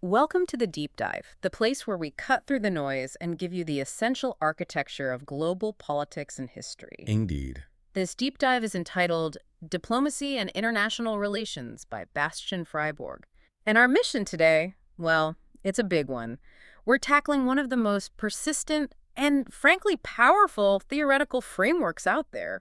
Welcome to the Deep Dive, the place where we cut through the noise and give you the essential architecture of global politics and history. Indeed. This deep dive is entitled Diplomacy and International Relations by Bastian Freiburg. And our mission today, well, it's a big one. We're tackling one of the most persistent and, frankly, powerful theoretical frameworks out there,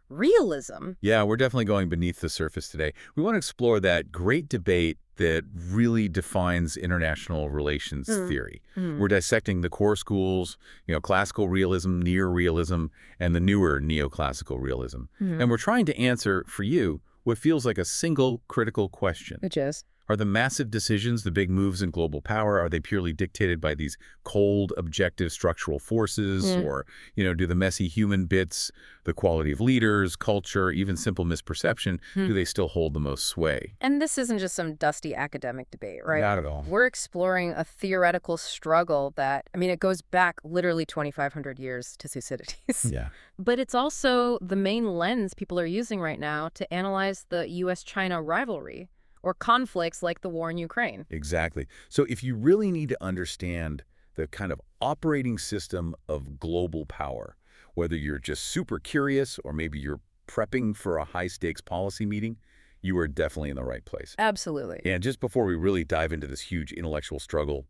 realism. Yeah, we're definitely going beneath the surface today. We want to explore that great debate that really defines international relations theory. We're dissecting the core schools, classical realism, neorealism, and the newer neoclassical realism. And we're trying to answer, for you, what feels like a single critical question. Which is? Are the massive decisions, the big moves in global power, are they purely dictated by these cold, objective structural forces? Or, do the messy human bits, the quality of leaders, culture, even simple misperception, do they still hold the most sway? And this isn't just some dusty academic debate, right? Not at all. We're exploring a theoretical struggle that, it goes back literally 2,500 years to Thucydides. Yeah. But it's also the main lens people are using right now to analyze the U.S.-China rivalry or conflicts like the war in Ukraine. Exactly. So if you really need to understand the kind of operating system of global power, whether you're just super curious or maybe you're prepping for a high-stakes policy meeting, you are definitely in the right place. Absolutely. And just before we really dive into this huge intellectual struggle,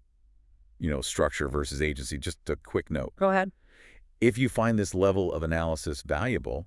structure versus agency, just a quick note. Go ahead. If you find this level of analysis valuable,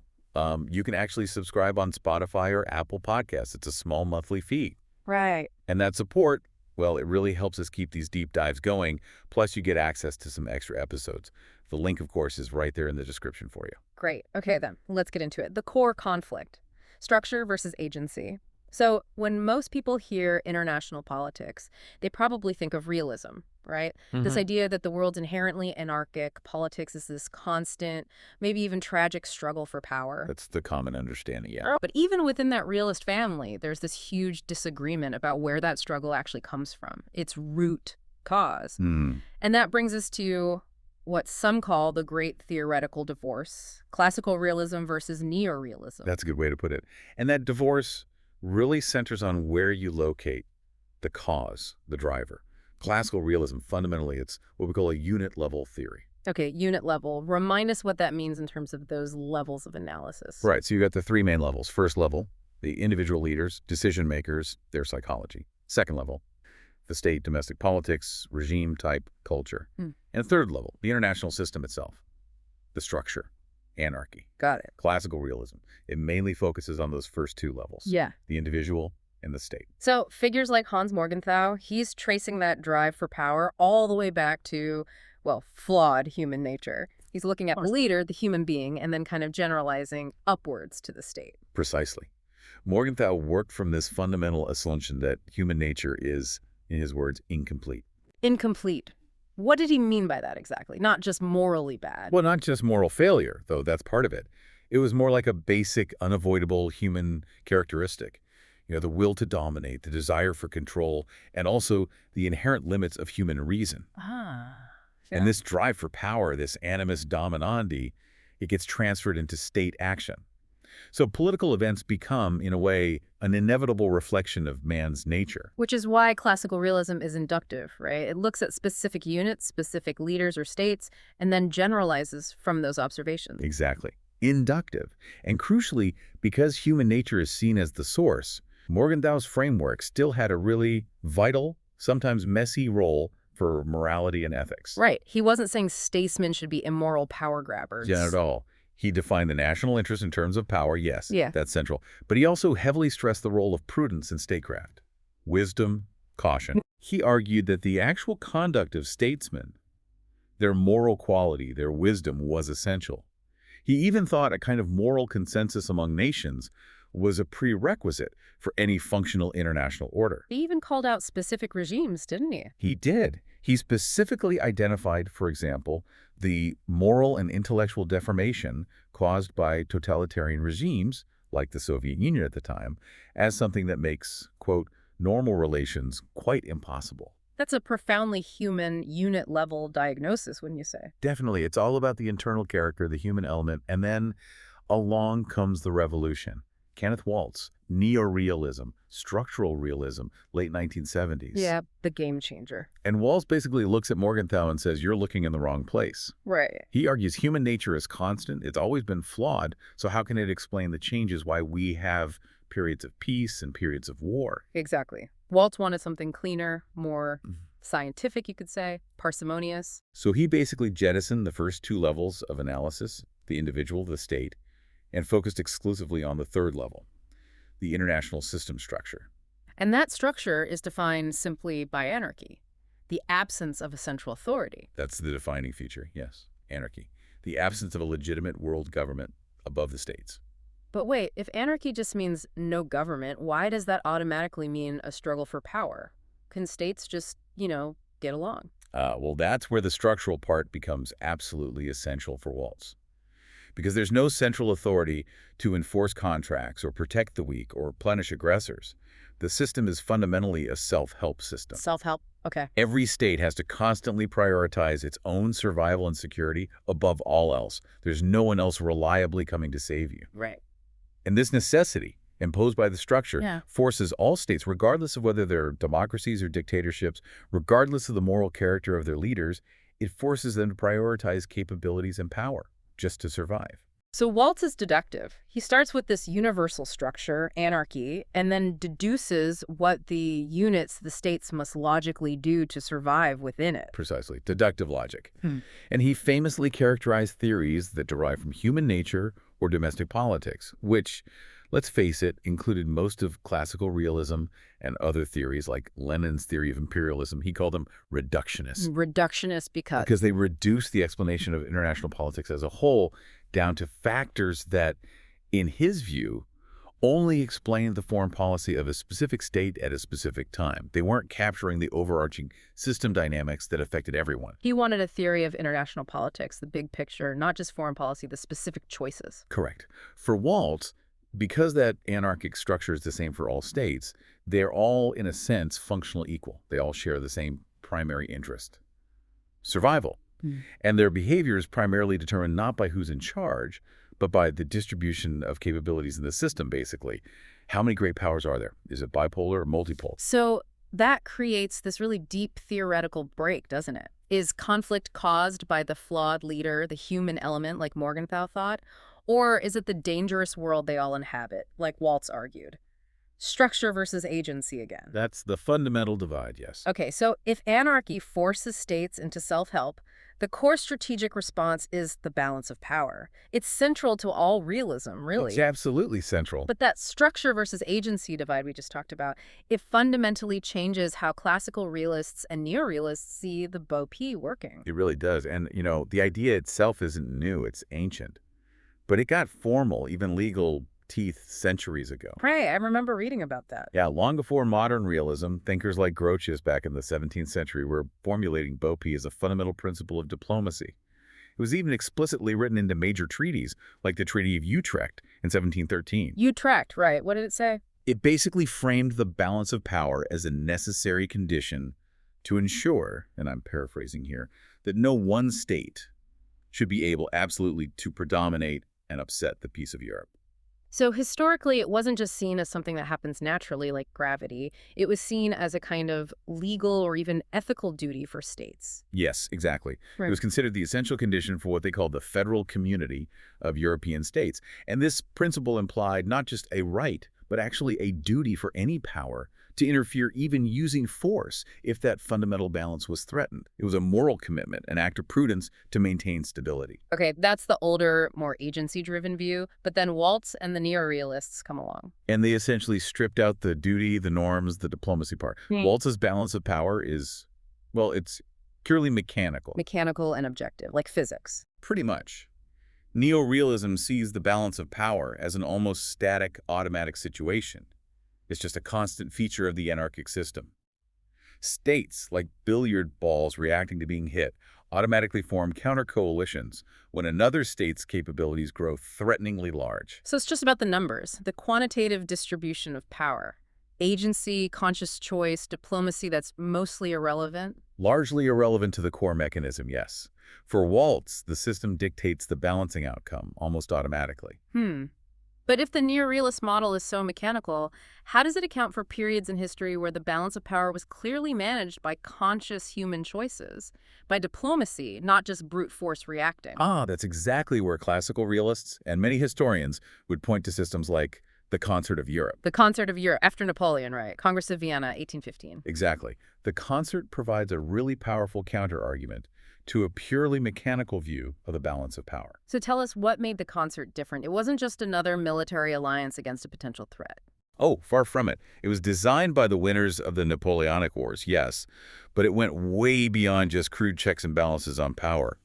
you can actually subscribe on Spotify or Apple Podcasts. It's a small monthly fee. Right. And that support, well, it really helps us keep these deep dives going. Plus, you get access to some extra episodes. The link, of course, is right there in the description for you. Great. Okay, then. Let's get into it. The core conflict. Structure versus agency. So when most people hear international politics, they probably think of realism, right? This idea that the world's inherently anarchic, politics is this constant, maybe even tragic struggle for power. That's the common understanding, yeah. But even within that realist family, there's this huge disagreement about where that struggle actually comes from, its root cause. And that brings us to what some call the great theoretical divorce, classical realism versus neorealism. That's a good way to put it. And that divorce really centers on where you locate the cause, the driver. Classical realism, fundamentally, it's what we call a unit-level theory. Okay, unit level. Remind us what that means in terms of those levels of analysis. Right, so you got the three main levels. First level, the individual leaders, decision makers, their psychology. Second level, the state, domestic politics, regime-type culture. And third level, the international system itself, the structure. Anarchy. Got it. Classical realism. It mainly focuses on those first two levels. Yeah. The individual and the state. So figures like Hans Morgenthau, he's tracing that drive for power all the way back to, well, flawed human nature. He's looking at the leader, the human being, and then kind of generalizing upwards to the state. Precisely. Morgenthau worked from this fundamental assumption that human nature is, in his words, incomplete. Incomplete. What did he mean by that exactly? Not just morally bad. Well, not just moral failure, though that's part of it. It was more like a basic, unavoidable human characteristic. The will to dominate, the desire for control, and also the inherent limits of human reason. Yeah. And this drive for power, this animus dominandi, it gets transferred into state action. So political events become, in a way, an inevitable reflection of man's nature. Which is why classical realism is inductive, right? It looks at specific units, specific leaders or states, and then generalizes from those observations. Exactly. Inductive. And crucially, because human nature is seen as the source, Morgenthau's framework still had a really vital, sometimes messy role for morality and ethics. Right. He wasn't saying statesmen should be immoral power grabbers. Yeah, not at all. He defined the national interest in terms of power, yes, Yeah. that's central. But he also heavily stressed the role of prudence in statecraft. Wisdom, caution. He argued that the actual conduct of statesmen, their moral quality, their wisdom was essential. He even thought a kind of moral consensus among nations was a prerequisite for any functional international order. He even called out specific regimes, didn't he? He did. He specifically identified, for example, the moral and intellectual deformation caused by totalitarian regimes, like the Soviet Union at the time, as something that makes, quote, normal relations quite impossible. That's a profoundly human unit-level diagnosis, wouldn't you say? Definitely. It's all about the internal character, the human element, and then along comes the revolution. Kenneth Waltz, Neorealism, Structural Realism, late 1970s. Yeah, the game changer. And Waltz basically looks at Morgenthau and says, you're looking in the wrong place. Right. He argues human nature is constant, it's always been flawed, so how can it explain the changes why we have periods of peace and periods of war? Exactly. Waltz wanted something cleaner, more scientific, you could say, parsimonious. So he basically jettisoned the first two levels of analysis, the individual, the state, and focused exclusively on the third level, the international system structure. And that structure is defined simply by anarchy, the absence of a central authority. That's the defining feature, yes, anarchy. The absence of a legitimate world government above the states. But wait, if anarchy just means no government, why does that automatically mean a struggle for power? Can states just, get along? Well, that's where the structural part becomes absolutely essential for Waltz. Because there's no central authority to enforce contracts or protect the weak or punish aggressors. The system is fundamentally a self-help system. Self-help? Okay. Every state has to constantly prioritize its own survival and security above all else. There's no one else reliably coming to save you. Right. And this necessity, imposed by the structure, forces all states, regardless of whether they're democracies or dictatorships, regardless of the moral character of their leaders, it forces them to prioritize capabilities and power just to survive. So Waltz is deductive. He starts with this universal structure, anarchy, and then deduces what the units, the states, must logically do to survive within it. Precisely. Deductive logic. And he famously characterized theories that derive from human nature or domestic politics, which, let's face it, included most of classical realism and other theories like Lenin's theory of imperialism. He called them reductionist. Reductionist Because they reduce the explanation of international politics as a whole down to factors that, in his view, only explained the foreign policy of a specific state at a specific time. They weren't capturing the overarching system dynamics that affected everyone. He wanted a theory of international politics, the big picture, not just foreign policy, the specific choices. Correct. For Waltz, because that anarchic structure is the same for all states, they're all, in a sense, functional equal. They all share the same primary interest: survival. And their behavior is primarily determined not by who's in charge, but by the distribution of capabilities in the system, basically. How many great powers are there? Is it bipolar or multipole? So that creates this really deep theoretical break, doesn't it? Is conflict caused by the flawed leader, the human element, like Morgenthau thought? Or is it the dangerous world they all inhabit, like Waltz argued? Structure versus agency again. That's the fundamental divide, yes. Okay, so if anarchy forces states into self-help, the core strategic response is the balance of power. It's central to all realism, really. It's absolutely central. But that structure versus agency divide we just talked about, it fundamentally changes how classical realists and neorealists see the BOP working. It really does. And, the idea itself isn't new. It's ancient. But it got formal, even legal teeth, centuries ago. Right, I remember reading about that. Yeah, long before modern realism, thinkers like Grotius back in the 17th century were formulating BOP as a fundamental principle of diplomacy. It was even explicitly written into major treaties, like the Treaty of Utrecht in 1713. Utrecht, right. What did it say? It basically framed the balance of power as a necessary condition to ensure, and I'm paraphrasing here, that no one state should be able absolutely to predominate and upset the peace of Europe. So historically, it wasn't just seen as something that happens naturally, like gravity. It was seen as a kind of legal or even ethical duty for states. Yes, exactly. Right. It was considered the essential condition for what they called the federal community of European states. And this principle implied not just a right, but actually a duty for any power to interfere, even using force, if that fundamental balance was threatened. It was a moral commitment, an act of prudence to maintain stability. Okay, that's the older, more agency-driven view, but then Waltz and the neorealists come along. And they essentially stripped out the duty, the norms, the diplomacy part. Waltz's balance of power is, well, it's purely mechanical. Mechanical and objective, like physics. Pretty much. Neorealism sees the balance of power as an almost static, automatic situation. It's just a constant feature of the anarchic system. States, like billiard balls reacting to being hit, automatically form counter-coalitions when another state's capabilities grow threateningly large. So it's just about the numbers, the quantitative distribution of power. Agency, conscious choice, diplomacy that's mostly irrelevant. Largely irrelevant to the core mechanism, yes. For Waltz, the system dictates the balancing outcome almost automatically. But if the neorealist model is so mechanical, how does it account for periods in history where the balance of power was clearly managed by conscious human choices, by diplomacy, not just brute force reacting? Ah, that's exactly where classical realists and many historians would point to systems like the Concert of Europe. The Concert of Europe, after Napoleon, right? Congress of Vienna, 1815. Exactly. The concert provides a really powerful counter-argument to a purely mechanical view of the balance of power. So tell us what made the concert different. It wasn't just another military alliance against a potential threat. Oh, far from it. It was designed by the winners of the Napoleonic Wars, yes, but it went way beyond just crude checks and balances on power.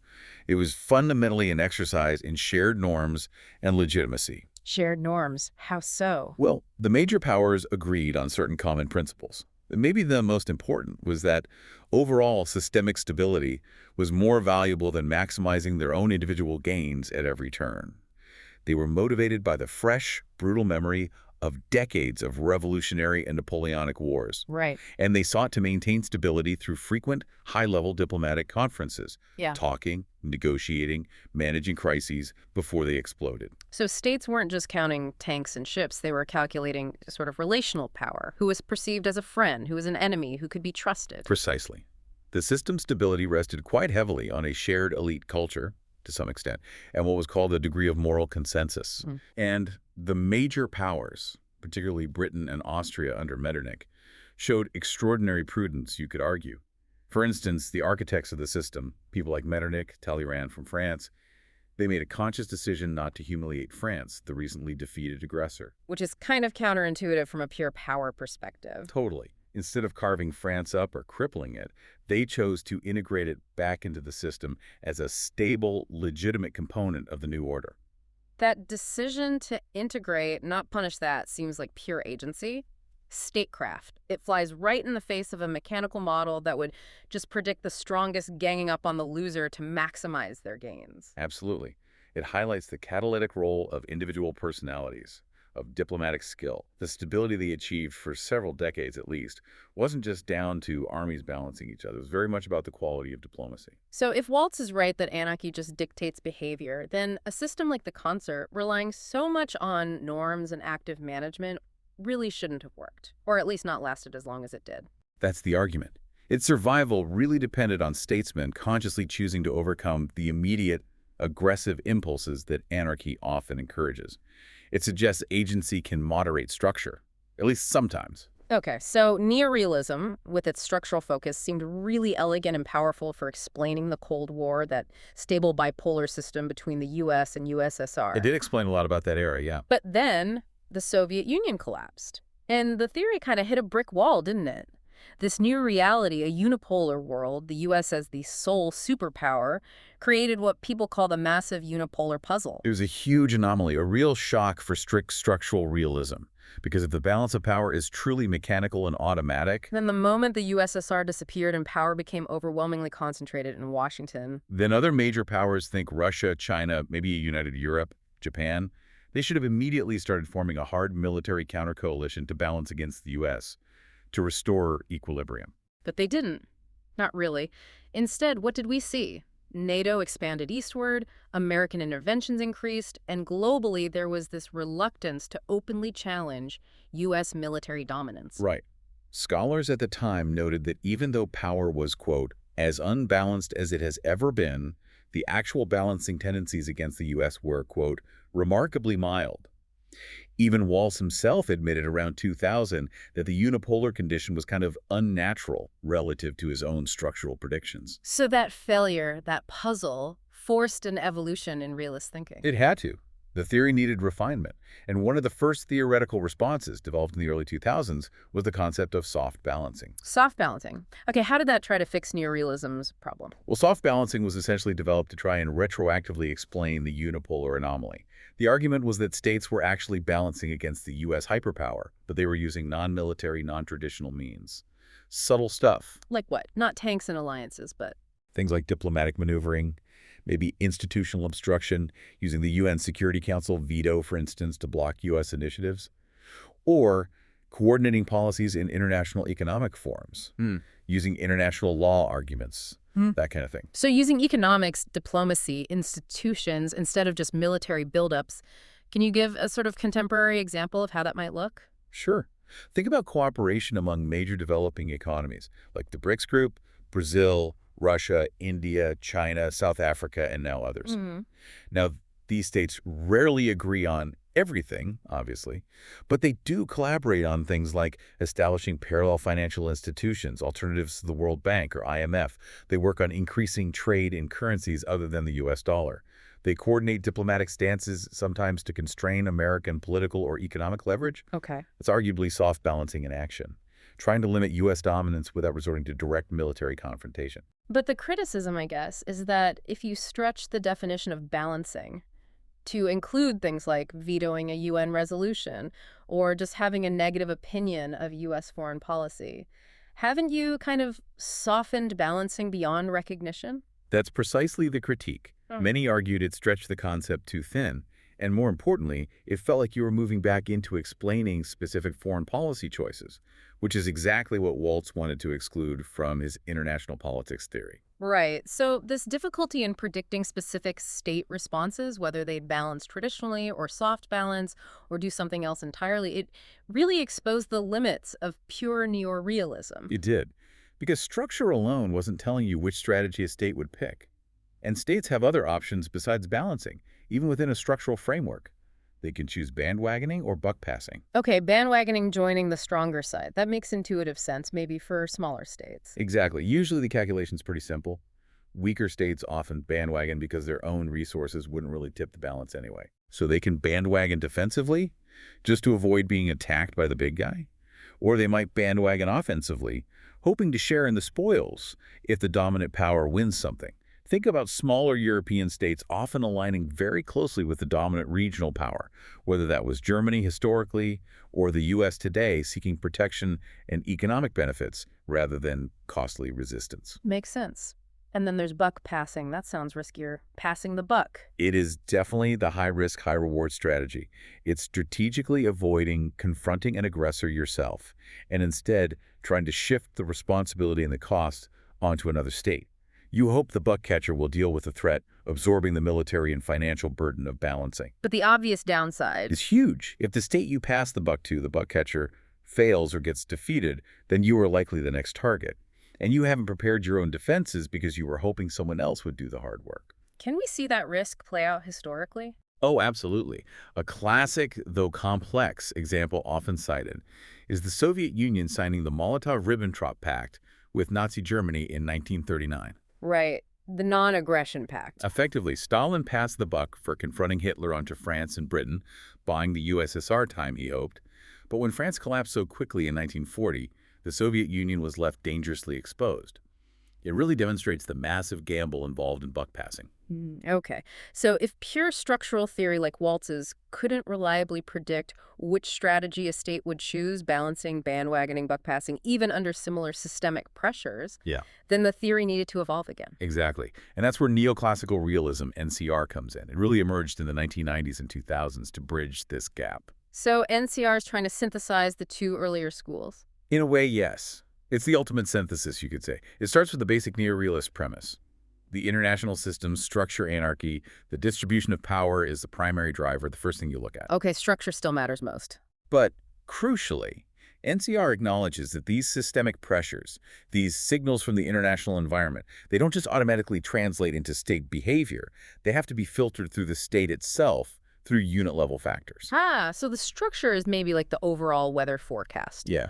It was fundamentally an exercise in shared norms and legitimacy. Shared norms. How so? Well, the major powers agreed on certain common principles. Maybe the most important was that overall systemic stability was more valuable than maximizing their own individual gains at every turn. They were motivated by the fresh, brutal memory of decades of revolutionary and Napoleonic wars. Right. And they sought to maintain stability through frequent, high-level diplomatic conferences, Yeah. talking, negotiating, managing crises before they exploded. So states weren't just counting tanks and ships. They were calculating sort of relational power. Who was perceived as a friend, who was an enemy, who could be trusted. Precisely. The system's stability rested quite heavily on a shared elite culture, to some extent, and what was called a degree of moral consensus. And the major powers, particularly Britain and Austria under Metternich, showed extraordinary prudence, you could argue. For instance, the architects of the system, people like Metternich, Talleyrand from France, they made a conscious decision not to humiliate France, the recently defeated aggressor. Which is kind of counterintuitive from a pure power perspective. Totally. Instead of carving France up or crippling it, they chose to integrate it back into the system as a stable, legitimate component of the new order. That decision to integrate, not punish that, seems like pure agency. Statecraft. It flies right in the face of a mechanical model that would just predict the strongest ganging up on the loser to maximize their gains. Absolutely. It highlights the catalytic role of individual personalities, of diplomatic skill. The stability they achieved for several decades at least wasn't just down to armies balancing each other. It was very much about the quality of diplomacy. So if Waltz is right that anarchy just dictates behavior, then a system like the concert, relying so much on norms and active management, really shouldn't have worked, or at least not lasted as long as it did. That's the argument. Its survival really depended on statesmen consciously choosing to overcome the immediate, aggressive impulses that anarchy often encourages. It suggests agency can moderate structure, at least sometimes. Okay, so neorealism, with its structural focus, seemed really elegant and powerful for explaining the Cold War, that stable bipolar system between the U.S. and USSR. It did explain a lot about that era, yeah. But then the Soviet Union collapsed, and the theory kind of hit a brick wall, didn't it? This new reality, a unipolar world, the U.S. as the sole superpower, created what people call the massive unipolar puzzle. It was a huge anomaly, a real shock for strict structural realism. Because if the balance of power is truly mechanical and automatic, Then the moment the USSR disappeared and power became overwhelmingly concentrated in Washington. then other major powers, think Russia, China, maybe a united Europe, Japan, they should have immediately started forming a hard military counter-coalition to balance against the U.S., to restore equilibrium. But they didn't. Not really. Instead, what did we see? NATO expanded eastward, American interventions increased, and globally there was this reluctance to openly challenge U.S. military dominance. Right. Scholars at the time noted that even though power was, quote, as unbalanced as it has ever been, the actual balancing tendencies against the U.S. were, quote, remarkably mild. Even Walsh himself admitted around 2000 that the unipolar condition was kind of unnatural relative to his own structural predictions. So that failure, that puzzle, forced an evolution in realist thinking. It had to. The theory needed refinement, and one of the first theoretical responses developed in the early 2000s was the concept of soft balancing. Soft balancing. Okay, how did that try to fix neorealism's problem? Well, soft balancing was essentially developed to try and retroactively explain the unipolar anomaly. The argument was that states were actually balancing against the U.S. hyperpower, but they were using non-military, non-traditional means. Subtle stuff. Like what? Not tanks and alliances, but... Things like diplomatic maneuvering, maybe institutional obstruction, using the UN Security Council veto, for instance, to block U.S. initiatives, or coordinating policies in international economic forums, using international law arguments, that kind of thing. So using economics, diplomacy, institutions, instead of just military buildups, Can you give a sort of contemporary example of how that might look? Sure. Think about cooperation among major developing economies, like the BRICS group, Brazil, Russia, India, China, South Africa, and now others. Hmm. Now, these states rarely agree on everything, obviously, but they do collaborate on things like establishing parallel financial institutions, alternatives to the World Bank or IMF. They work on increasing trade in currencies other than the US dollar. They coordinate diplomatic stances, sometimes to constrain American political or economic leverage. Okay. It's arguably soft balancing in action, trying to limit U.S. dominance without resorting to direct military confrontation. But the criticism, I guess, is that if you stretch the definition of balancing to include things like vetoing a UN resolution or just having a negative opinion of U.S. foreign policy, haven't you kind of softened balancing beyond recognition? That's precisely the critique. Oh. Many argued it stretched the concept too thin, and more importantly, it felt like you were moving back into explaining specific foreign policy choices, which is exactly what Waltz wanted to exclude from his international politics theory. Right. So this difficulty in predicting specific state responses, whether they'd balance traditionally or soft balance or do something else entirely, it really exposed the limits of pure neorealism. It did, because structure alone wasn't telling you which strategy a state would pick. And states have other options besides balancing, even within a structural framework. They can choose bandwagoning or buck passing. Okay, bandwagoning joining the stronger side. That makes intuitive sense, maybe for smaller states. Exactly. Usually the calculation's pretty simple. Weaker states often bandwagon because their own resources wouldn't really tip the balance anyway. So they can bandwagon defensively, just to avoid being attacked by the big guy. Or they might bandwagon offensively, hoping to share in the spoils if the dominant power wins something. Think about smaller European states often aligning very closely with the dominant regional power, whether that was Germany historically or the U.S. today, seeking protection and economic benefits rather than costly resistance. Makes sense. And then there's buck passing. That sounds riskier. Passing the buck. It is definitely the high-risk, high-reward strategy. It's strategically avoiding confronting an aggressor yourself and instead trying to shift the responsibility and the cost onto another state. You hope the buck catcher will deal with the threat, absorbing the military and financial burden of balancing. But the obvious downside It's huge. If the state you pass the buck to, the buck catcher, fails or gets defeated, then you are likely the next target. And you haven't prepared your own defenses because you were hoping someone else would do the hard work. Can we see that risk play out historically? Oh, absolutely. A classic, though complex, example often cited is the Soviet Union signing the Molotov-Ribbentrop Pact with Nazi Germany in 1939. Right. The non-aggression pact. Effectively, Stalin passed the buck for confronting Hitler onto France and Britain, buying the USSR time, he hoped. But when France collapsed so quickly in 1940, the Soviet Union was left dangerously exposed. It really demonstrates the massive gamble involved in buck passing. Okay. So if pure structural theory like Waltz's couldn't reliably predict which strategy a state would choose, balancing, bandwagoning, buck passing, even under similar systemic pressures, Yeah, then the theory needed to evolve again. exactly. And that's where Neoclassical Realism, NCR, comes in. It really emerged in the 1990s and 2000s to bridge this gap. So NCR is trying to synthesize the two earlier schools. In a way, yes. It's the ultimate synthesis, you could say. It starts with the basic neorealist premise. The international system's structure anarchy, the distribution of power is the primary driver, the first thing you look at. Okay, structure still matters most. But crucially, NCR acknowledges that these systemic pressures, these signals from the international environment, they don't just automatically translate into state behavior. They have to be filtered through the state itself through unit-level factors. So the structure is maybe like the overall weather forecast. Yeah.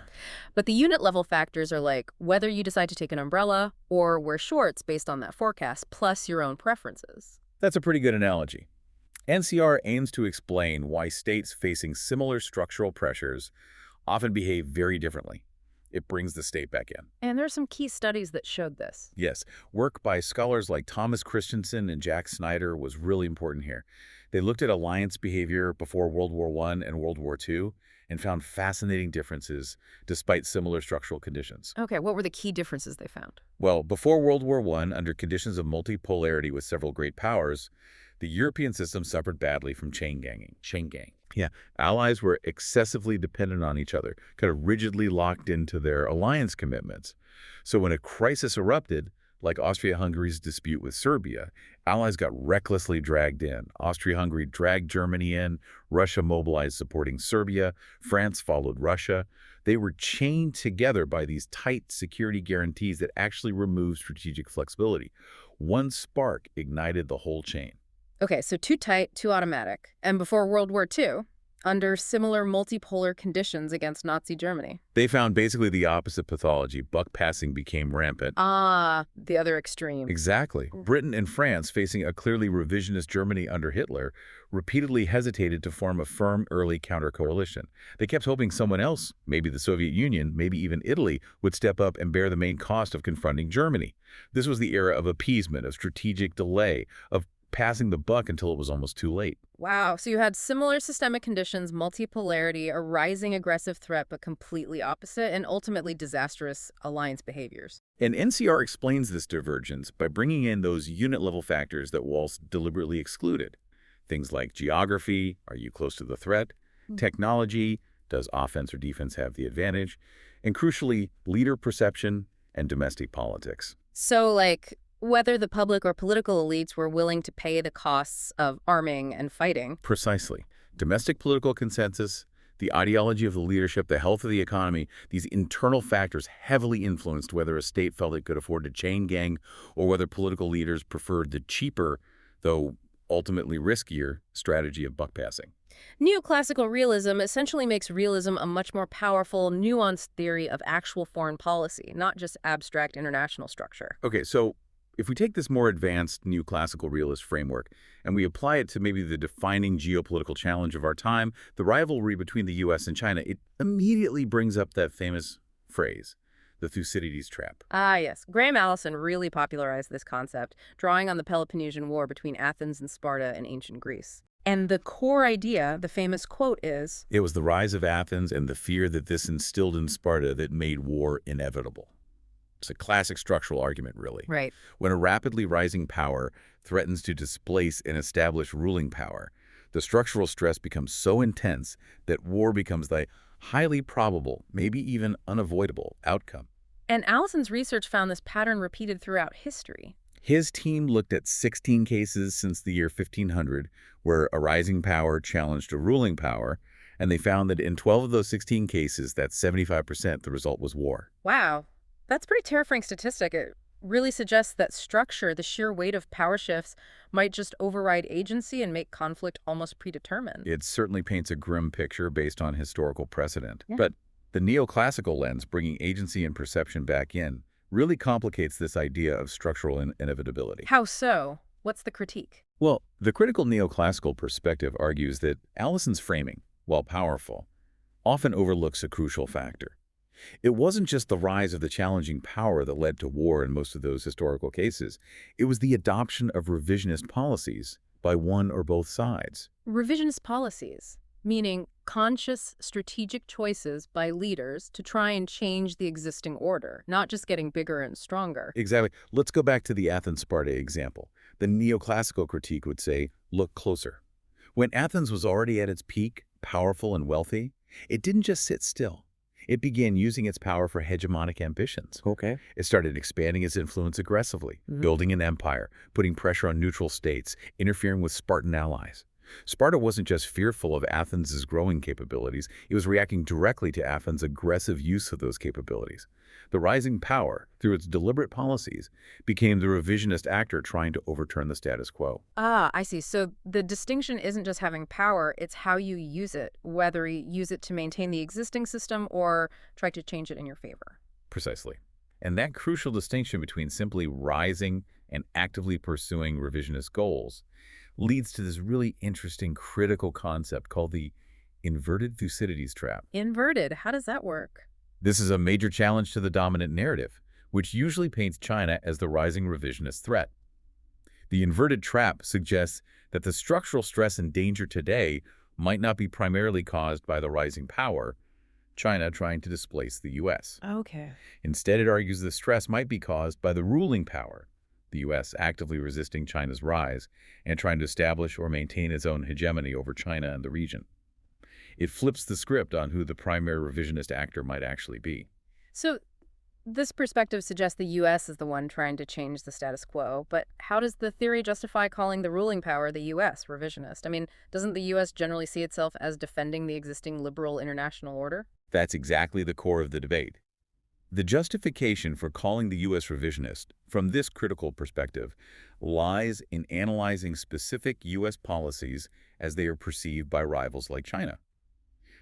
But the unit-level factors are like whether you decide to take an umbrella or wear shorts based on that forecast, plus your own preferences. That's a pretty good analogy. NCR aims to explain why states facing similar structural pressures often behave very differently. It brings the state back in. And there are some key studies that showed this. Yes, work by scholars like Thomas Christensen and Jack Snyder was really important here. They looked at alliance behavior before World War I and World War II and found fascinating differences despite similar structural conditions. Okay, what were the key differences they found? Well, before World War I, under conditions of multipolarity with several great powers, the European system suffered badly from chain gang. Yeah, allies were excessively dependent on each other, kind of rigidly locked into their alliance commitments. So when a crisis erupted, Like Austria-Hungary's dispute with Serbia, allies got recklessly dragged in. Austria-Hungary dragged Germany in, Russia mobilized supporting Serbia, France followed Russia. They were chained together by these tight security guarantees that actually removed strategic flexibility. One spark ignited the whole chain. Okay, so too tight, too automatic. And before World War II, under similar multipolar conditions against Nazi Germany. They found basically the opposite pathology. Buck passing became rampant. Ah, the other extreme. Exactly. Britain and France, facing a clearly revisionist Germany under Hitler, repeatedly hesitated to form a firm early counter-coalition. They kept hoping someone else, maybe the Soviet Union, maybe even Italy, would step up and bear the main cost of confronting Germany. This was the era of appeasement, of strategic delay, of passing the buck until it was almost too late. Wow, so you had similar systemic conditions, multipolarity, a rising aggressive threat, but completely opposite, and ultimately disastrous alliance behaviors. And NCR explains this divergence by bringing in those unit-level factors that Walsh deliberately excluded. Things like geography, are you close to the threat? Technology, does offense or defense have the advantage? And crucially, leader perception and domestic politics. So, like, whether the public or political elites were willing to pay the costs of arming and fighting. Precisely. Domestic political consensus, the ideology of the leadership, the health of the economy, these internal factors heavily influenced whether a state felt it could afford to chain gang or whether political leaders preferred the cheaper, though ultimately riskier, strategy of buck passing. Neoclassical realism essentially makes realism a much more powerful, nuanced theory of actual foreign policy, not just abstract international structure. Okay, so if we take this more advanced neoclassical realist framework and we apply it to maybe the defining geopolitical challenge of our time, the rivalry between the U.S. and China, it immediately brings up that famous phrase, the Thucydides trap. Ah, yes. Graham Allison really popularized this concept, drawing on the Peloponnesian War between Athens and Sparta in ancient Greece. And the core idea, the famous quote is, It was the rise of Athens and the fear that this instilled in Sparta that made war inevitable. It's a classic structural argument, really. right. When a rapidly rising power threatens to displace an established ruling power, the structural stress becomes so intense that war becomes the highly probable, maybe even unavoidable outcome. And Allison's research found this pattern repeated throughout history. His team looked at 16 cases since the year 1500 where a rising power challenged a ruling power, and they found that in 12 of those 16 cases, that's 75%, the result was war. Wow. That's a pretty terrifying statistic. It really suggests that structure, the sheer weight of power shifts, might just override agency and make conflict almost predetermined. It certainly paints a grim picture based on historical precedent. Yeah. But the neoclassical lens, bringing agency and perception back in, really complicates this idea of structural inevitability. How so? What's the critique? Well, the critical neoclassical perspective argues that Allison's framing, while powerful, often overlooks a crucial factor. It wasn't just the rise of the challenging power that led to war in most of those historical cases. It was the adoption of revisionist policies by one or both sides. Revisionist policies, meaning conscious strategic choices by leaders to try and change the existing order, not just getting bigger and stronger. Exactly. Let's go back to the Athens-Sparta example. The neoclassical critique would say, look closer. When Athens was already at its peak, powerful and wealthy, it didn't just sit still. It began using its power for hegemonic ambitions. Okay. It started expanding its influence aggressively, building an empire, putting pressure on neutral states, interfering with Spartan allies. Sparta wasn't just fearful of Athens' growing capabilities, it was reacting directly to Athens' aggressive use of those capabilities. The rising power, through its deliberate policies, became the revisionist actor trying to overturn the status quo. Ah, I see. So the distinction isn't just having power, it's how you use it, whether you use it to maintain the existing system or try to change it in your favor. Precisely. And that crucial distinction between simply rising and actively pursuing revisionist goals leads to this really interesting critical concept called the inverted Thucydides trap. Inverted, how does that work? This is a major challenge to the dominant narrative, which usually paints China as the rising revisionist threat. The inverted trap suggests that the structural stress and danger today might not be primarily caused by the rising power, China trying to displace the U.S. Okay. Instead, it argues the stress might be caused by the ruling power, the U.S. actively resisting China's rise and trying to establish or maintain its own hegemony over China and the region. It flips the script on who the primary revisionist actor might actually be. So This perspective suggests the U.S. is the one trying to change the status quo, but how does the theory justify calling the ruling power the U.S. revisionist? I mean, doesn't the U.S. generally see itself as defending the existing liberal international order? That's exactly the core of the debate. The justification for calling the U.S. revisionist, from this critical perspective, lies in analyzing specific U.S. policies as they are perceived by rivals like China.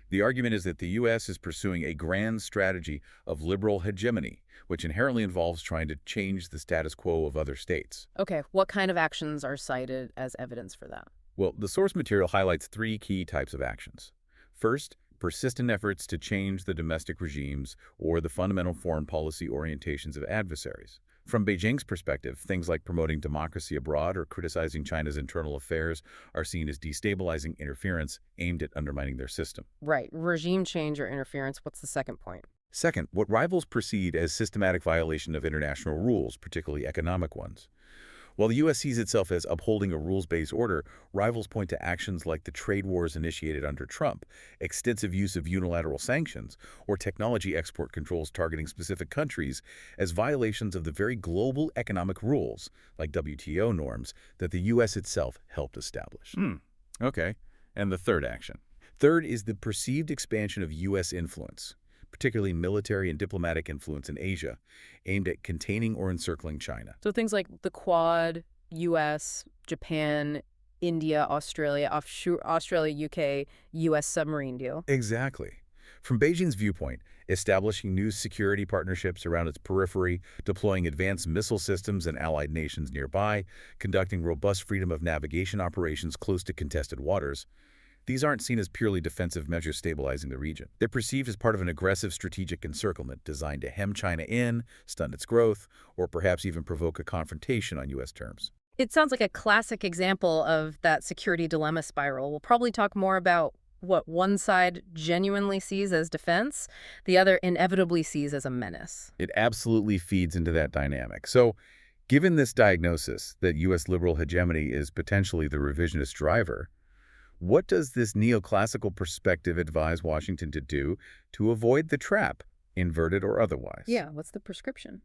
The argument is that the U.S. is pursuing a grand strategy of liberal hegemony, which inherently involves trying to change the status quo of other states. Okay, what kind of actions are cited as evidence for that? Well, the source material highlights three key types of actions. First, persistent efforts to change the domestic regimes or the fundamental foreign policy orientations of adversaries. From Beijing's perspective, things like promoting democracy abroad or criticizing China's internal affairs are seen as destabilizing interference aimed at undermining their system. Right, regime change or interference. What's the second point? Second, what rivals perceive as systematic violation of international rules, particularly economic ones. While the U.S. sees itself as upholding a rules-based order, rivals point to actions like the trade wars initiated under Trump, extensive use of unilateral sanctions, or technology export controls targeting specific countries as violations of the very global economic rules, like WTO norms, that the U.S. itself helped establish. Okay. And the third action. Third is the perceived expansion of U.S. influence, particularly military and diplomatic influence in Asia, aimed at containing or encircling China. So things like the Quad, U.S., Japan, India, Australia, Australia, UK, U.S. submarine deal. Exactly. From Beijing's viewpoint, establishing new security partnerships around its periphery, deploying advanced missile systems in allied nations nearby, conducting robust freedom of navigation operations close to contested waters, these aren't seen as purely defensive measures stabilizing the region. They're perceived as part of an aggressive strategic encirclement designed to hem China in, stunt its growth, or perhaps even provoke a confrontation on U.S. terms. It sounds like a classic example of that security dilemma spiral. We'll probably talk more about what one side genuinely sees as defense, the other inevitably sees as a menace. It absolutely feeds into that dynamic. So, given this diagnosis that U.S. liberal hegemony is potentially the revisionist driver, what does this neoclassical perspective advise Washington to do to avoid the trap, inverted or otherwise? Yeah, what's the prescription?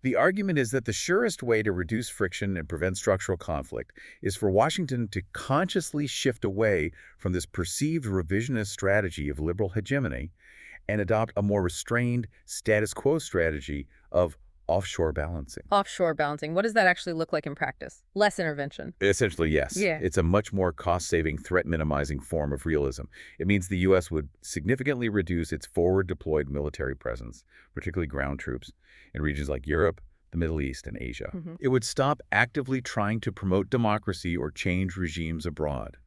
The argument is that the surest way to reduce friction and prevent structural conflict is for Washington to consciously shift away from this perceived revisionist strategy of liberal hegemony and adopt a more restrained status quo strategy of offshore balancing. Offshore balancing. What does that actually look like in practice? Less intervention. Essentially, yes. Yeah. It's a much more cost-saving, threat-minimizing form of realism. It means the U.S. would significantly reduce its forward-deployed military presence, particularly ground troops, in regions like Europe, the Middle East, and Asia. It would stop actively trying to promote democracy or change regimes abroad.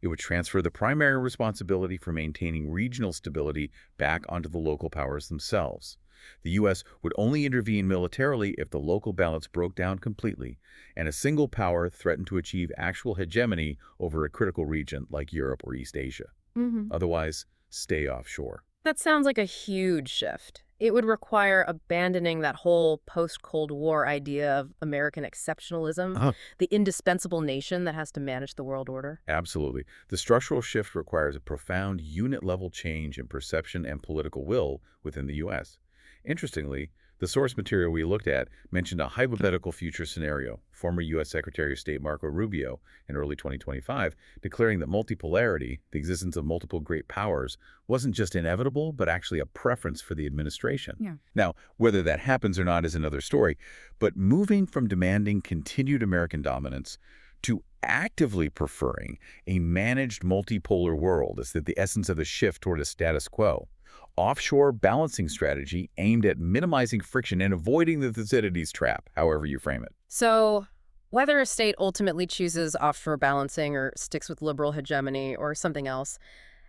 It would transfer the primary responsibility for maintaining regional stability back onto the local powers themselves. The U.S. would only intervene militarily if the local balance broke down completely and a single power threatened to achieve actual hegemony over a critical region like Europe or East Asia. Otherwise, stay offshore. That sounds like a huge shift. It would require abandoning that whole post-Cold War idea of American exceptionalism, the indispensable nation that has to manage the world order. Absolutely. The structural shift requires a profound unit-level change in perception and political will within the U.S. Interestingly, the source material we looked at mentioned a hypothetical future scenario, former U.S. Secretary of State Marco Rubio in early 2025, declaring that multipolarity, the existence of multiple great powers, wasn't just inevitable, but actually a preference for the administration. Yeah. Now, whether that happens or not is another story, but moving from demanding continued American dominance to actively preferring a managed multipolar world is the essence of the shift toward a status quo. Offshore balancing strategy aimed at minimizing friction and avoiding the Thucydides trap, however you frame it. So whether a state ultimately chooses offshore balancing or sticks with liberal hegemony or something else,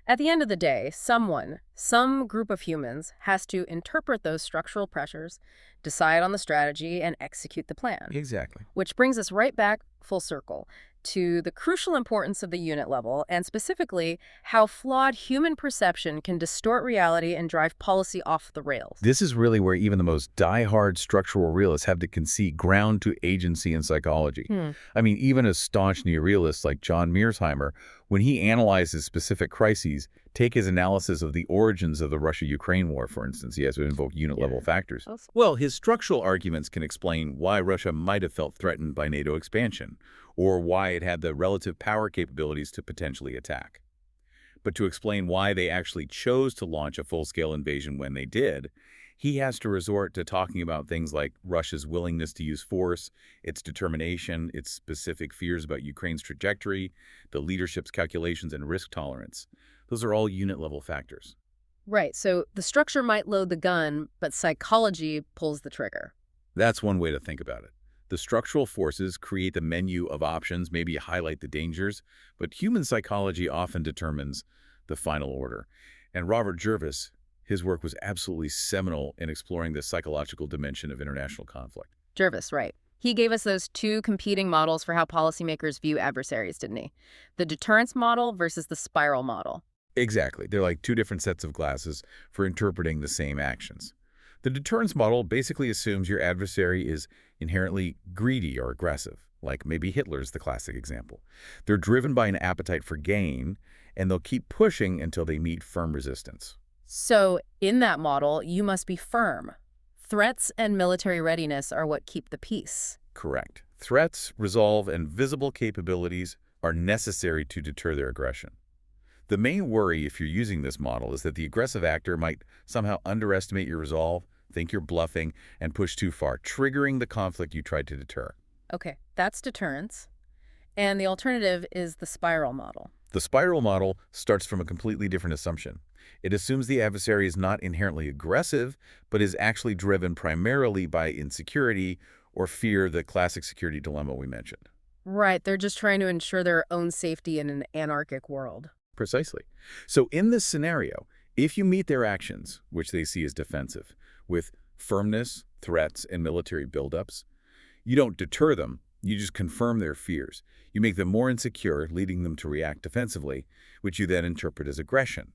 at the end of the day, some group of humans has to interpret those structural pressures, decide on the strategy, and execute the plan. Exactly. Which brings us right back full circle to the crucial importance of the unit level, and specifically how flawed human perception can distort reality and drive policy off the rails. This is really where even the most die-hard structural realists have to concede ground to agency and psychology. I mean, even a staunch neorealist like John Mearsheimer, when he analyzes specific crises, Take his analysis of the origins of the Russia-Ukraine war, for instance. He has to invoke unit-level factors. Also- Well, his structural arguments can explain why Russia might have felt threatened by NATO expansion, or why it had the relative power capabilities to potentially attack. But to explain why they actually chose to launch a full-scale invasion when they did, he has to resort to talking about things like Russia's willingness to use force, its determination, its specific fears about Ukraine's trajectory, the leadership's calculations and risk tolerance. Those are all unit-level factors. Right, so the structure might load the gun, but psychology pulls the trigger. That's one way to think about it. The structural forces create the menu of options, maybe highlight the dangers, but human psychology often determines the final order. And Robert Jervis, his work was absolutely seminal in exploring the psychological dimension of international conflict. Jervis, right. He gave us those two competing models for how policymakers view adversaries, didn't he? The deterrence model versus the spiral model. Exactly. They're like two different sets of glasses for interpreting the same actions. The deterrence model basically assumes your adversary is inherently greedy or aggressive, like maybe Hitler's the classic example. They're driven by an appetite for gain, and they'll keep pushing until they meet firm resistance. So in that model, you must be firm. Threats and military readiness are what keep the peace. Correct. Threats, resolve, and visible capabilities are necessary to deter their aggression. The main worry if you're using this model is that the aggressive actor might somehow underestimate your resolve, think you're bluffing, and push too far, triggering the conflict you tried to deter. Okay, that's deterrence. And the alternative is the spiral model. The spiral model starts from a completely different assumption. It assumes the adversary is not inherently aggressive, but is actually driven primarily by insecurity or fear, the classic security dilemma we mentioned. Right, they're just trying to ensure their own safety in an anarchic world. Precisely. So in this scenario, if you meet their actions, which they see as defensive, with firmness, threats, and military buildups, you don't deter them, you just confirm their fears. You make them more insecure, leading them to react defensively, which you then interpret as aggression.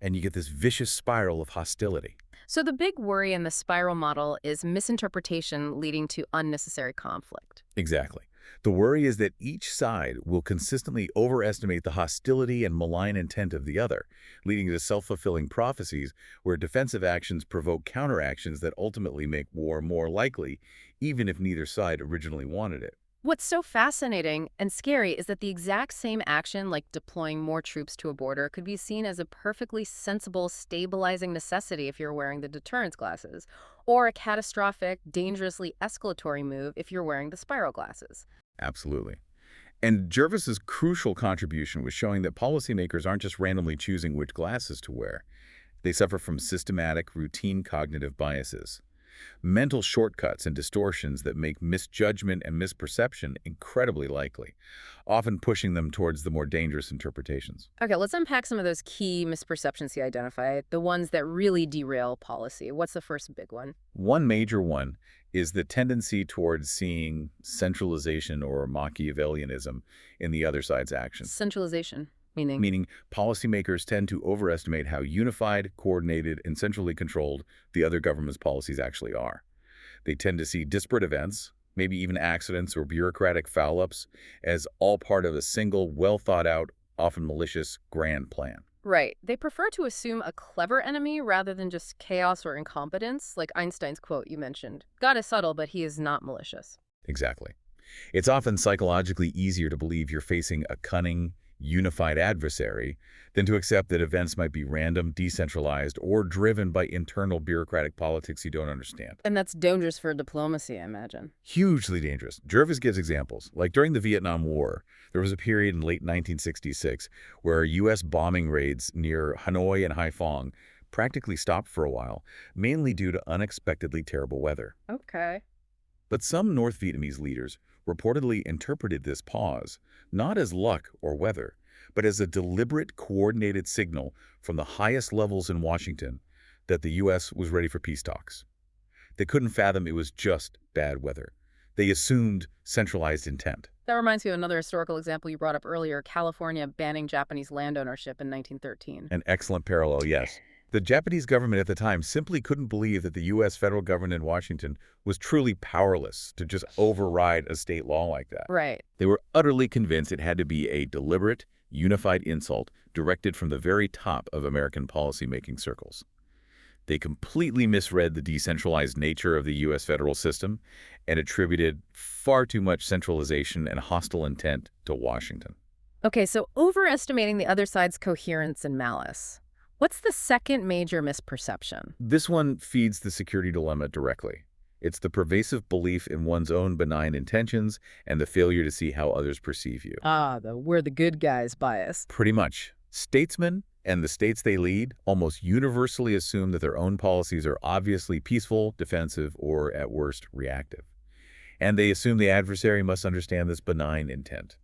And you get this vicious spiral of hostility. So the big worry in the spiral model is misinterpretation leading to unnecessary conflict. Exactly. The worry is that each side will consistently overestimate the hostility and malign intent of the other, leading to self-fulfilling prophecies where defensive actions provoke counteractions that ultimately make war more likely, even if neither side originally wanted it. What's so fascinating and scary is that the exact same action, like deploying more troops to a border, could be seen as a perfectly sensible, stabilizing necessity if you're wearing the deterrence glasses, or a catastrophic, dangerously escalatory move if you're wearing the spiral glasses. Absolutely. And Jervis's crucial contribution was showing that policymakers aren't just randomly choosing which glasses to wear. They suffer from systematic, routine cognitive biases, mental shortcuts and distortions that make misjudgment and misperception incredibly likely, often pushing them towards the more dangerous interpretations. Okay, let's unpack some of those key misperceptions he identified, the ones that really derail policy. What's the first big one? One major one is the tendency towards seeing centralization or Machiavellianism in the other side's actions. Centralization, meaning? Meaning policymakers tend to overestimate how unified, coordinated, and centrally controlled the other government's policies actually are. They tend to see disparate events, maybe even accidents or bureaucratic foul-ups, as all part of a single, well-thought-out, often malicious, grand plan. Right. They prefer to assume a clever enemy rather than just chaos or incompetence, like Einstein's quote you mentioned. God is subtle, but he is not malicious. Exactly. It's often psychologically easier to believe you're facing a cunning, unified adversary than to accept that events might be random, decentralized, or driven by internal bureaucratic politics you don't understand. And that's dangerous for diplomacy, I imagine. Hugely dangerous. Jervis gives examples. Like during the Vietnam War, there was a period in late 1966 where U.S. bombing raids near Hanoi and Haiphong practically stopped for a while, mainly due to unexpectedly terrible weather. Okay. But some North Vietnamese leaders reportedly interpreted this pause not as luck or weather, but as a deliberate, coordinated signal from the highest levels in Washington that the U.S. was ready for peace talks. They couldn't fathom it was just bad weather. They assumed centralized intent. That reminds me of another historical example you brought up earlier, California banning Japanese land ownership in 1913. An excellent parallel, yes. The Japanese government at the time simply couldn't believe that the U.S. federal government in Washington was truly powerless to just override a state law like that. Right. They were utterly convinced it had to be a deliberate, unified insult directed from the very top of American policymaking circles. They completely misread the decentralized nature of the U.S. federal system and attributed far too much centralization and hostile intent to Washington. Okay, so overestimating the other side's coherence and malice. What's the second major misperception? This one feeds the security dilemma directly. It's the pervasive belief in one's own benign intentions and the failure to see how others perceive you. Ah, the we're the good guys bias. Pretty much. Statesmen and the states they lead almost universally assume that their own policies are obviously peaceful, defensive, or, at worst, reactive. And they assume the adversary must understand this benign intent.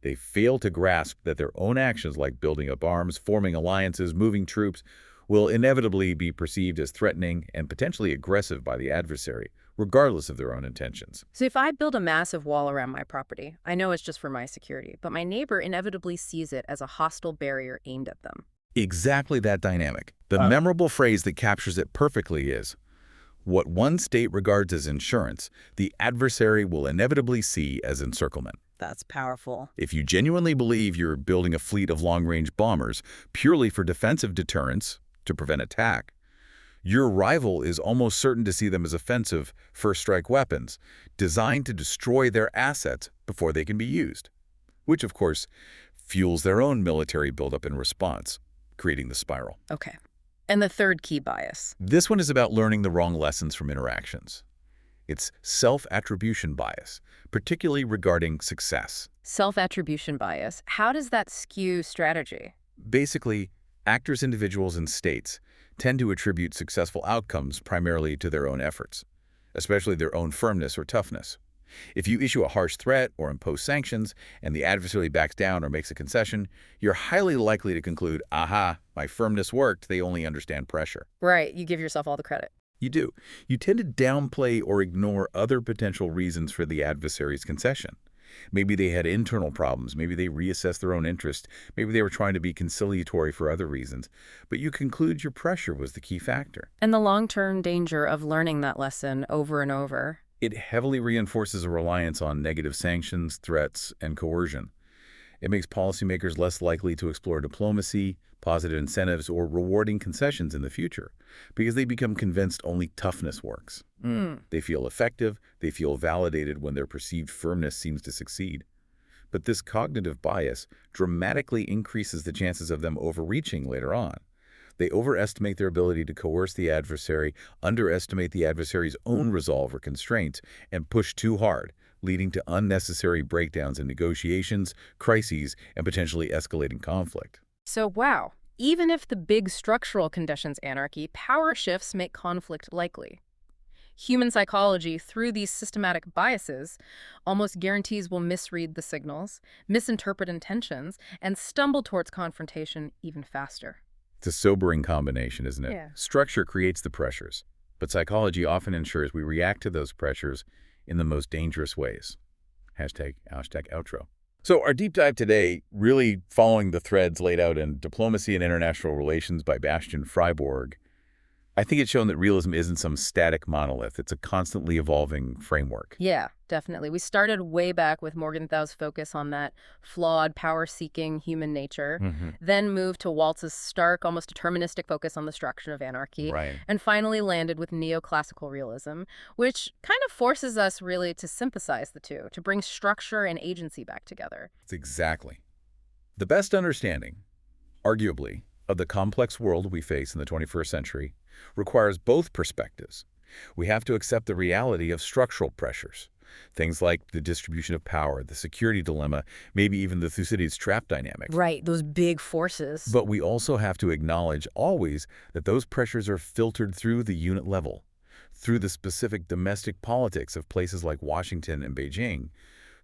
They fail to grasp that their own actions, like building up arms, forming alliances, moving troops, will inevitably be perceived as threatening and potentially aggressive by the adversary, regardless of their own intentions. So if I build a massive wall around my property, I know it's just for my security, but my neighbor inevitably sees it as a hostile barrier aimed at them. Exactly that dynamic. The memorable phrase that captures it perfectly is, "What one state regards as insurance, the adversary will inevitably see as encirclement." That's powerful. If you genuinely believe you're building a fleet of long-range bombers purely for defensive deterrence, to prevent attack, your rival is almost certain to see them as offensive, first-strike weapons, designed to destroy their assets before they can be used, which, of course, fuels their own military buildup in response, creating the spiral. Okay. And the third key bias. This one is about learning the wrong lessons from interactions. It's self-attribution bias, particularly regarding success. Self-attribution bias. How does that skew strategy? Basically, actors, individuals, and states tend to attribute successful outcomes primarily to their own efforts, especially their own firmness or toughness. If you issue a harsh threat or impose sanctions and the adversary backs down or makes a concession, you're highly likely to conclude, aha, my firmness worked, they only understand pressure. Right, you give yourself all the credit. You do. You tend to downplay or ignore other potential reasons for the adversary's concession. Maybe they had internal problems. Maybe they reassessed their own interest. Maybe they were trying to be conciliatory for other reasons. But you conclude your pressure was the key factor. And the long-term danger of learning that lesson over and over. It heavily reinforces a reliance on negative sanctions, threats, and coercion. It makes policymakers less likely to explore diplomacy, positive incentives, or rewarding concessions in the future, because they become convinced only toughness works. They feel effective, they feel validated when their perceived firmness seems to succeed. But this cognitive bias dramatically increases the chances of them overreaching later on. They overestimate their ability to coerce the adversary, underestimate the adversary's own resolve or constraints, and push too hard, leading to unnecessary breakdowns in negotiations, crises, and potentially escalating conflict. So, wow, even if the big structural conditions anarchy, power shifts make conflict likely. Human psychology, through these systematic biases, almost guarantees we'll misread the signals, misinterpret intentions, and stumble towards confrontation even faster. It's a sobering combination, isn't it? Yeah. Structure creates the pressures, but psychology often ensures we react to those pressures in the most dangerous ways. Hashtag outro. So our deep dive today, really following the threads laid out in Diplomacy and International Relations by Bastian Freiborg, I think it's shown that realism isn't some static monolith. It's a constantly evolving framework. Yeah, definitely. We started way back with Morgenthau's focus on that flawed, power-seeking human nature, then moved to Waltz's stark, almost deterministic focus on the structure of anarchy, Right. and finally landed with Neoclassical Realism, which kind of forces us really to synthesize the two, to bring structure and agency back together. It's exactly. The best understanding, arguably, of the complex world we face in the 21st century requires both perspectives. We have to accept the reality of structural pressures, things like the distribution of power, the security dilemma, maybe even the Thucydides trap dynamic. Right, those big forces. But we also have to acknowledge always that those pressures are filtered through the unit level, through the specific domestic politics of places like Washington and Beijing,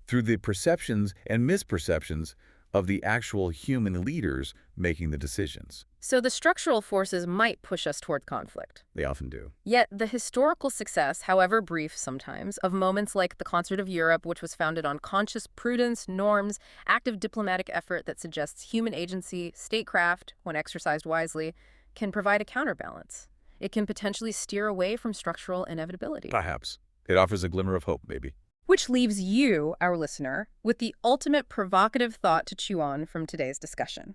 through the perceptions and misperceptions of the actual human leaders making the decisions. So the structural forces might push us toward conflict. They often do. Yet the historical success, however brief sometimes, of moments like the Concert of Europe, which was founded on conscious prudence, norms, active diplomatic effort that suggests human agency, statecraft, when exercised wisely, can provide a counterbalance. It can potentially steer away from structural inevitability. Perhaps. It offers a glimmer of hope, maybe. Which leaves you, our listener, with the ultimate provocative thought to chew on from today's discussion.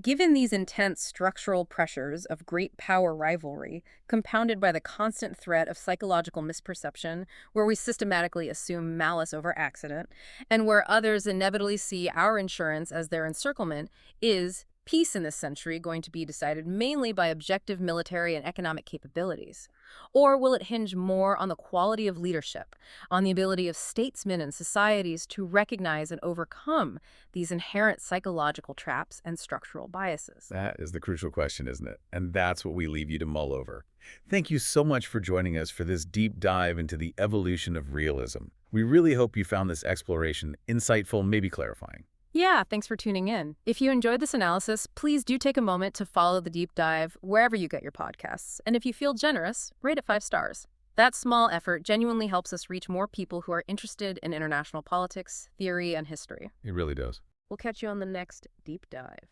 Given these intense structural pressures of great power rivalry, compounded by the constant threat of psychological misperception, where we systematically assume malice over accident, and where others inevitably see our insurance as their encirclement, is peace in this century going to be decided mainly by objective military and economic capabilities? Or will it hinge more on the quality of leadership, on the ability of statesmen and societies to recognize and overcome these inherent psychological traps and structural biases? That is the crucial question, isn't it? And that's what we leave you to mull over. Thank you so much for joining us for this deep dive into the evolution of realism. We really hope you found this exploration insightful, maybe clarifying. Yeah, thanks for tuning in. If you enjoyed this analysis, please do take a moment to follow the deep dive wherever you get your podcasts. And if you feel generous, rate it 5 stars. That small effort genuinely helps us reach more people who are interested in international politics, theory, and history. It really does. We'll catch you on the next deep dive.